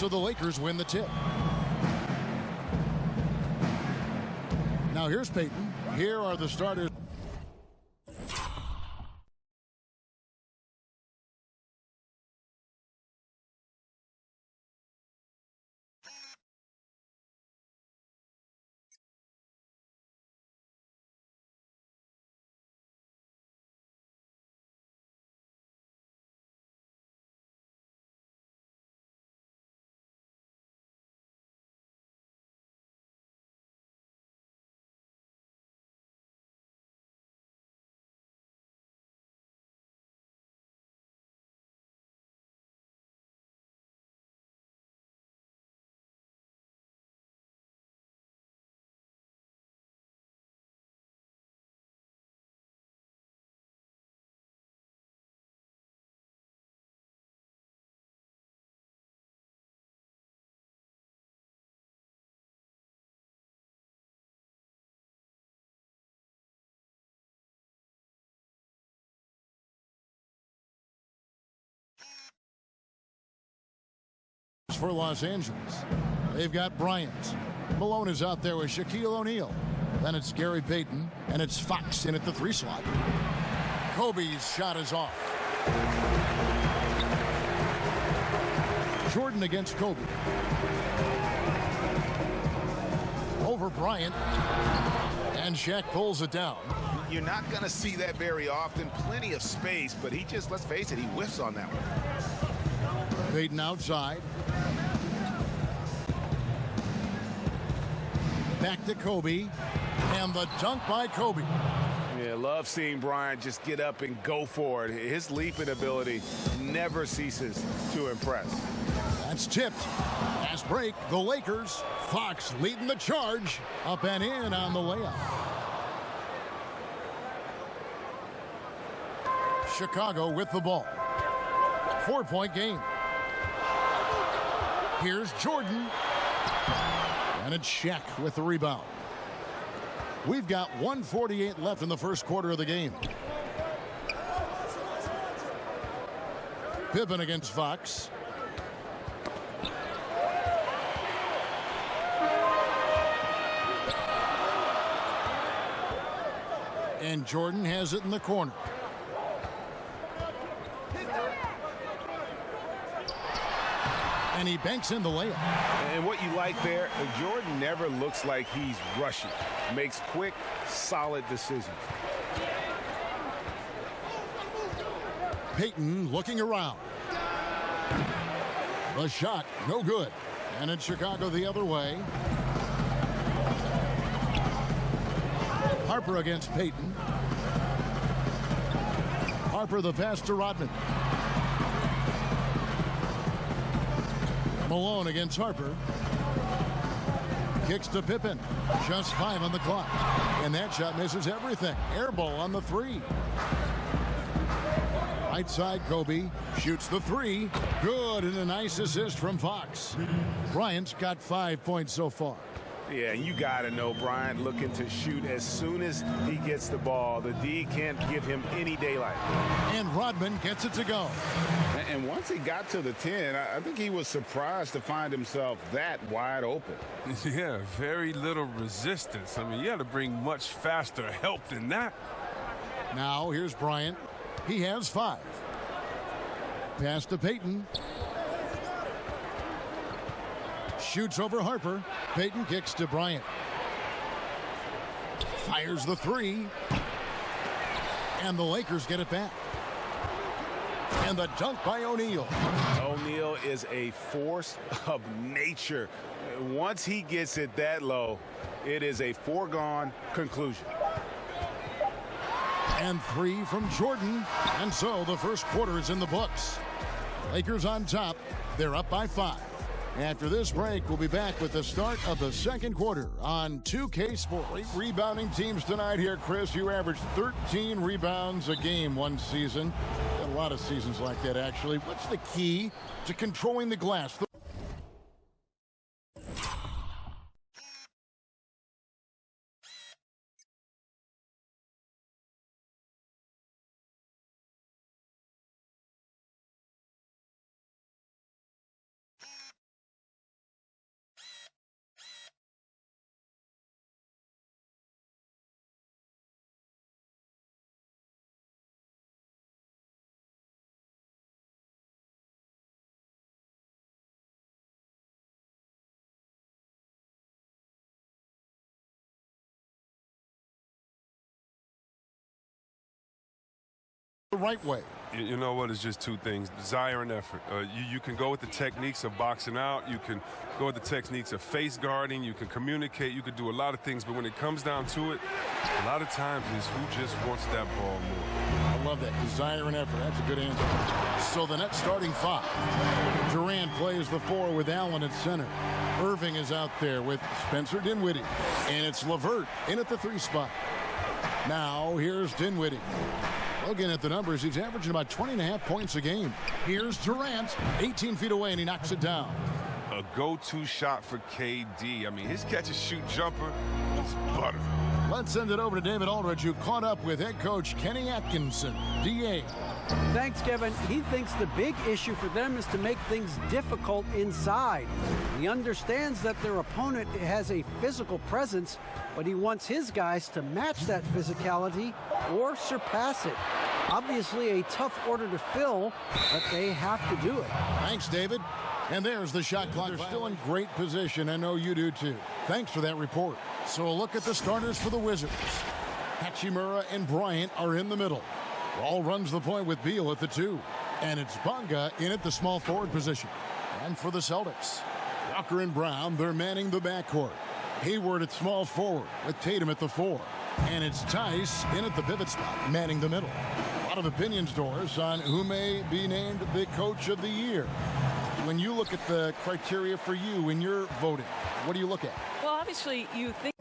So the Lakers win the tip. Now here's Peyton. Here are the starters. For Los Angeles. They've got Bryant. Malone is out there with Shaquille O'Neal. Then it's Gary Payton, and it's Fox in at the 3 slot. Kobe's shot is off. Jordan against Kobe. Over Bryant. And Shaq pulls it down. You're not going to see that very often. Plenty of space, but he just, let's face it, he whiffs on that one. Payton outside. Back to Kobe. And the dunk by Kobe. Yeah, love seeing Bryant just get up and go for it. His leaping ability never ceases to impress. That's tipped. Fast break. The Lakers. Fox leading the charge. Up and in on the layup. Chicago with the ball. 4-point game. Here's Jordan. And it's Shaq with the rebound. We've got 1:48 left in the first quarter of the game. Pippen against Fox. And Jordan has it in the corner. And he banks in the layup. And what you like there, Jordan never looks like he's rushing. Makes quick, solid decisions. Peyton looking around. The shot, no good. And it's Chicago the other way. Harper against Peyton. Harper the pass to Rodman. Malone against Harper. Kicks to Pippen. Just 5 on the clock. And that shot misses everything. Air ball on the 3. Right side, Kobe shoots the 3. Good, and a nice assist from Fox. Bryant's got 5 points so far. Yeah, you got to know Bryant looking to shoot as soon as he gets the ball. The D can't give him any daylight. And Rodman gets it to go. And once he got to the 10, I think he was surprised to find himself that wide open. Yeah, very little resistance. I mean, you got to bring much faster help than that. Now here's Bryant. He has 5. Pass to Peyton. Shoots over Harper. Peyton kicks to Bryant. Fires the 3. And the Lakers get it back. And the dunk by O'Neal. O'Neal is a force of nature. Once he gets it that low, it is a foregone conclusion. And 3 from Jordan. And so the first quarter is in the books. Lakers on top. They're up by 5. After this break, we'll be back with the start of the second quarter on 2K Sports. Great rebounding teams tonight here, Chris. You averaged 13 rebounds a game one season. Got a lot of seasons like that, actually. What's the key to controlling the glass? the right way. You know what? It's just two things: desire and effort. You can go with the techniques of boxing out. You can go with the techniques of face guarding. You can communicate. You can do a lot of things. But when it comes down to it, a lot of times it's who just wants that ball more. I love that. Desire and effort. That's a good answer. So the net starting five. Durant plays the 4 with Allen at center. Irving is out there with Spencer Dinwiddie. And it's LeVert in at the 3 spot. Now here's Dinwiddie. Looking at the numbers, he's averaging about 20.5 points a game. Here's Durant, 18 feet away, and he knocks it down. A go-to shot for KD. I mean, his catch-and-shoot jumper is butter. Let's send it over to David Aldridge, who caught up with head coach Kenny Atkinson. DA. Thanks, Kevin. He thinks the big issue for them is to make things difficult inside. He understands that their opponent has a physical presence, but he wants his guys to match that physicality or surpass it. Obviously a tough order to fill, but they have to do it. Thanks, David. And there's the shot clock. They're still in great position. I know you do too. Thanks for that report. So a look at the starters for the Wizards. Hachimura and Bryant are in the middle. Ball runs the point with Beal at the 2. And it's Bonga in at the small forward position. And for the Celtics, Walker and Brown, they're manning the backcourt. Hayward at small forward with Tatum at the 4. And it's Tice in at the pivot spot, manning the middle. A lot of opinions, Doris, on who may be named the coach of the year. When you look at the criteria for you in your voting, what do you look at? Well, obviously, you think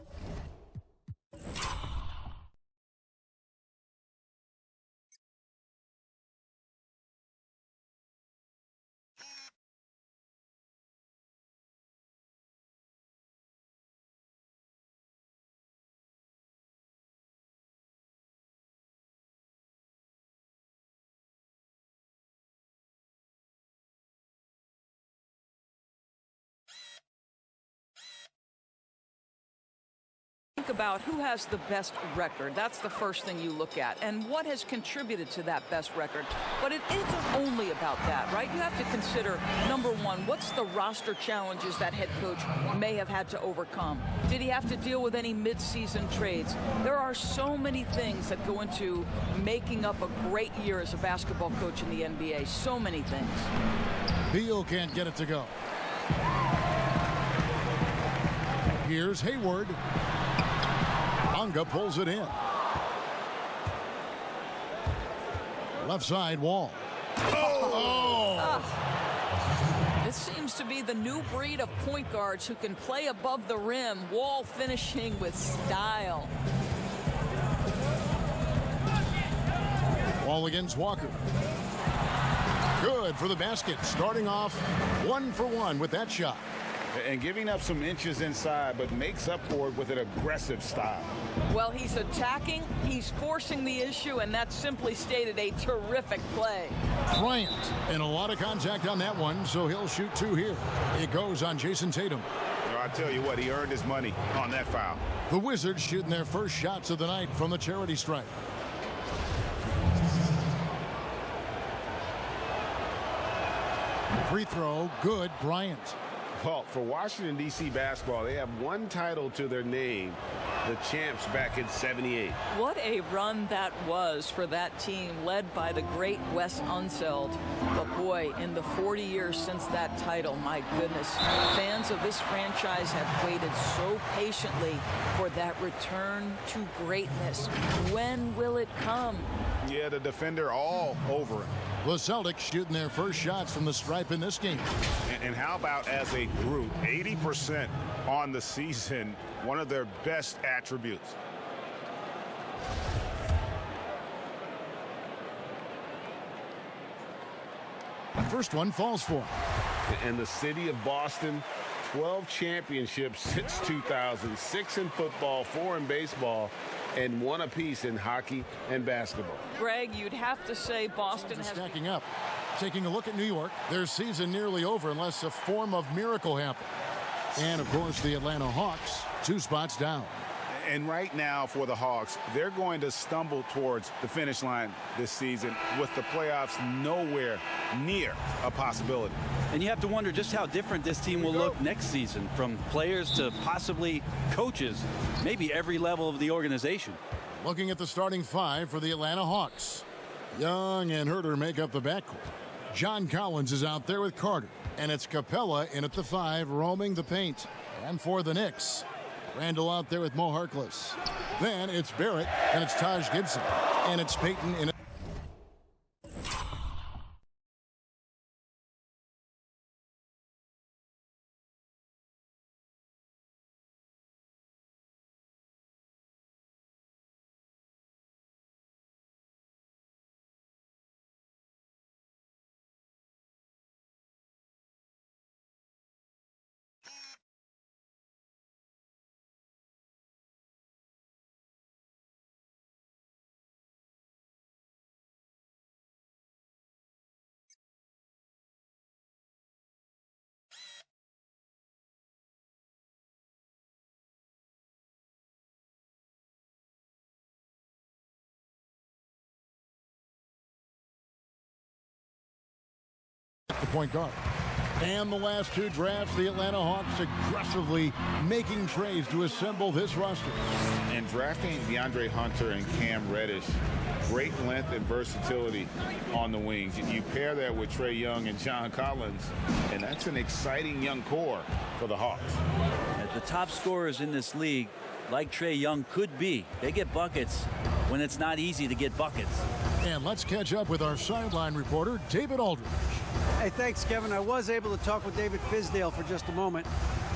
about who has the best record. That's the first thing you look at, and what has contributed to that best record. But it isn't only about that, right? You have to consider, number one, what's the roster challenges that head coach may have had to overcome? Did he have to deal with any mid-season trades? There are so many things that go into making up a great year as a basketball coach in the NBA. So many things. Beal can't get it to go. Here's Hayward. Bonga pulls it in. Left side, Wall. This seems to be the new breed of point guards who can play above the rim. Wall finishing with style. Wall against Walker. Good for the basket. Starting off 1 for 1 with that shot. And giving up some inches inside, but makes up for it with an aggressive style. Well, he's attacking, he's forcing the issue, and that's simply stated a terrific play. Bryant, and a lot of contact on that one, so he'll shoot 2 here. It goes on Jason Tatum. I tell you what, he earned his money on that foul. The Wizards shooting their first shots of the night from the charity stripe. Free throw, good, Bryant. Well, for Washington, D.C. basketball, they have one title to their name, the champs back in '78. What a run that was for that team, led by the great Wes Unseld. But boy, in the 40 years since that title, my goodness, fans of this franchise have waited so patiently for that return to greatness. When will it come? Yeah, the defender all over him. The Celtics shooting their first shots from the stripe in this game. And how about as a group, 80% on the season, one of their best attributes. First one falls for him. And the city of Boston, 12 championships since 2000, 6 in football, 4 in baseball, and 1 apiece in hockey and basketball. Greg, you'd have to say Boston has... Stacking up. Taking a look at New York, their season nearly over unless a form of miracle happens. And, of course, the Atlanta Hawks, 2 spots down. And right now for the Hawks, they're going to stumble towards the finish line this season with the playoffs nowhere near a possibility. And you have to wonder just how different this team will look next season, from players to possibly coaches, maybe every level of the organization. Looking at the starting 5 for the Atlanta Hawks. Young and Herter make up the backcourt. John Collins is out there with Carter. And it's Capella in at the 5, roaming the paint. And for the Knicks, Randall out there with Mo Harkless. Then it's Barrett, and it's Taj Gibson. And it's Payton in the point guard. And the last 2 drafts, the Atlanta Hawks aggressively making trades to assemble this roster. And drafting DeAndre Hunter and Cam Reddish, great length and versatility on the wings. You pair that with Trae Young and John Collins, and that's an exciting young core for the Hawks. The top scorers in this league, like Trae Young could be, they get buckets when it's not easy to get buckets. And let's catch up with our sideline reporter, David Aldridge. Hey, thanks, Kevin. I was able to talk with David Fizdale for just a moment.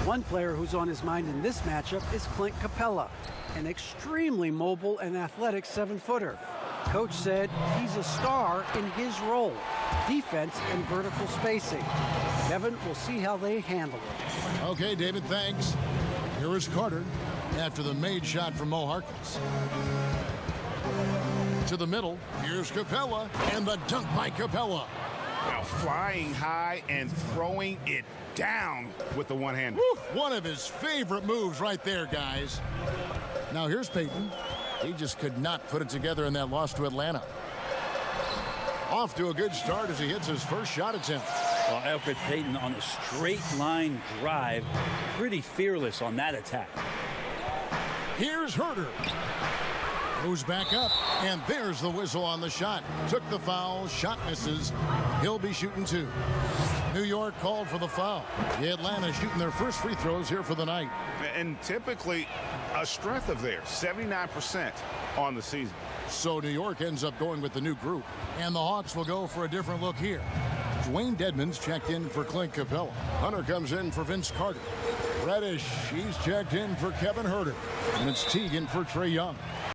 One player who's on his mind in this matchup is Clint Capella, an extremely mobile and athletic 7-footer. Coach said he's a star in his role, defense and vertical spacing. Kevin, we'll see how they handle it. Okay, David, thanks. Here is Carter after the made shot from Mo Harkless. To the middle, here's Capella, and the dunk by Capella. Now flying high and throwing it down with the one-hander. One of his favorite moves right there, guys. Now here's Payton. He just could not put it together in that loss to Atlanta. Off to a good start as he hits his first shot attempt. Well, Elfrid Payton on a straight line drive, pretty fearless on that attack. Here's Herter. Moves back up, and there's the whistle on the shot. Took the foul, shot misses. He'll be shooting 2. New York called for the foul. The Atlanta shooting their first free throws here for the night. And typically a strength of theirs, 79% on the season. So New York ends up going with the new group. And the Hawks will go for a different look here. Dwayne Dedmon's checked in for Clint Capella. Hunter comes in for Vince Carter. Reddish, he's checked in for Kevin Herter. And it's Teagan for Trae Young.